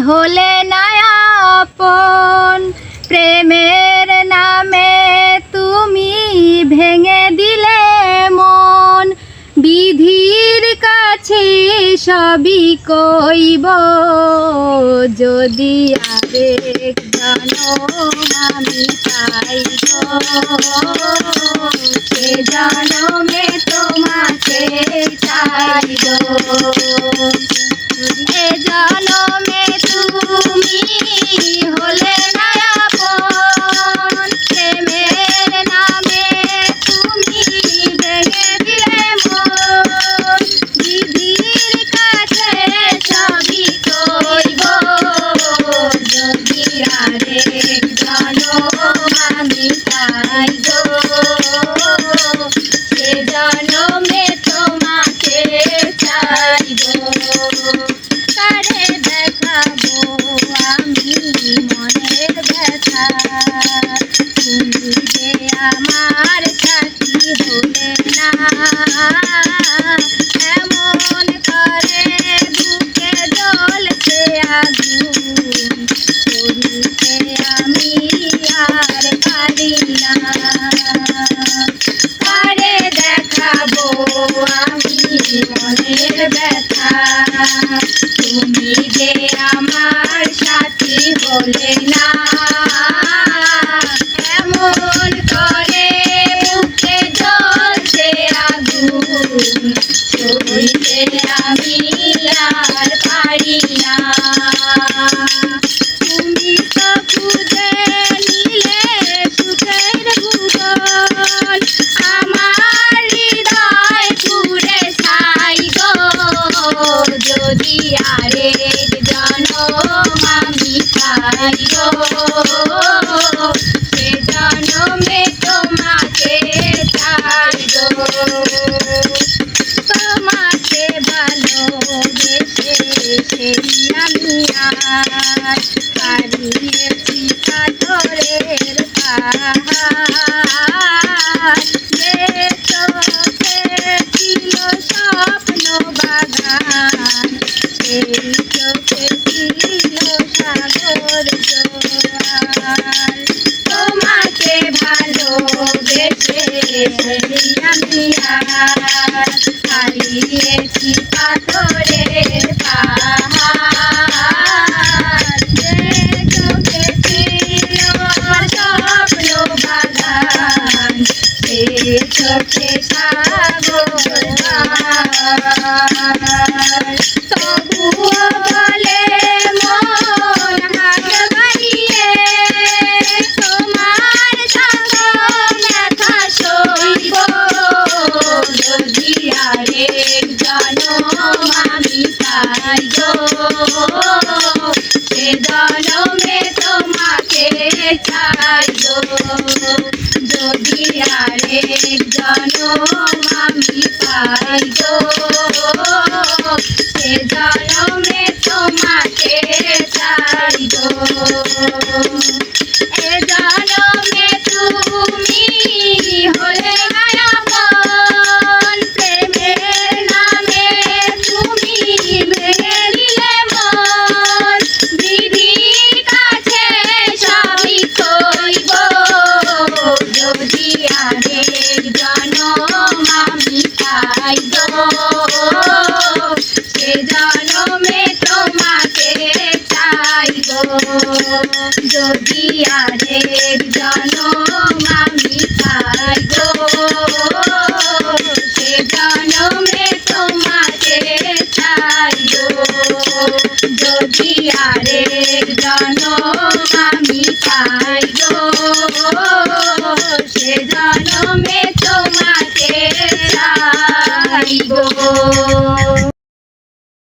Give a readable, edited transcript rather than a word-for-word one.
হলে না আপন। প্রেমের নামে তুমি ভেঙে দিলে মন। বিধির কাছে সবই কইব, যদি আরেক জনম আমি পাই গো, সে জনমে তোমাকে চাইব। এ জনমে তুমি হলে না আপন। প্রেমের নামে তুমি ভেঙে দিলে মন। বিধির কাছে সবই কইব, যদি আরেক জনম আমি পাই গো, সে জনমে তোমাকে চাইব। কারে দেখাবো আমি মনের ব্যথা, তুমি যে আমার সাথী হলে না। এমন করে বুকে জ্বলছে আগুন, সইতে আমি আর পারি না। কারে দেখাবো আমি মনের ব্যথা, তুমি যে আমার সাথী হলে না। এমন করে বুকে জ্বলছে আগুন, সইতে আমি আর পারি না। তুমি তো খুঁজে নিলে সুখের ভুবন, আমার হৃদয় পুড়ে ছাই গো, যদি আরেক জনম আমি পাই গো, সে জনমে তোমাকে চাই গো। তোমাকে ভালোবেসে সেই আমি আজ হারিয়েছি পাথরের পাহাড়। যে চোখে ছিল স্বপ্ন বাগান, সেই চোখে ছিল সাগর জোয়ার। তোমাকে ভালোবেসে সেই আমি আজ হারিয়েছি পাথরের পাহাড়। যে চোখে ছিল স্বপ্ন বাগান, সে চোখে সাগর জোয়ার। তবুও বলে মন হাত বাড়িয়ে, তোমার সঙ্গ ব্যথা সইব, যদি আরেক জনম আমি পাই গো, সে জনমে তোমাকে চাই গো, যদি আরেক জনম আমি পাই গো, সে জনমে তোমাকে চাই গো। এ জনমে তুমি হলে না আপন। প্রেমের নামে তুমি ভেঙে দিলে মন। বিধির কাছে সবই কইব, যদি আরেক জনম আমি পাই গো, সে জনমে তোমাকে চাই গো, যদি আরেক জনম আমি পাই গো, সে জনমে তোমাকে চাই গো, যদি আরেক জনম আমি পাই গো, সে জনমে তোমাকে চাই গো।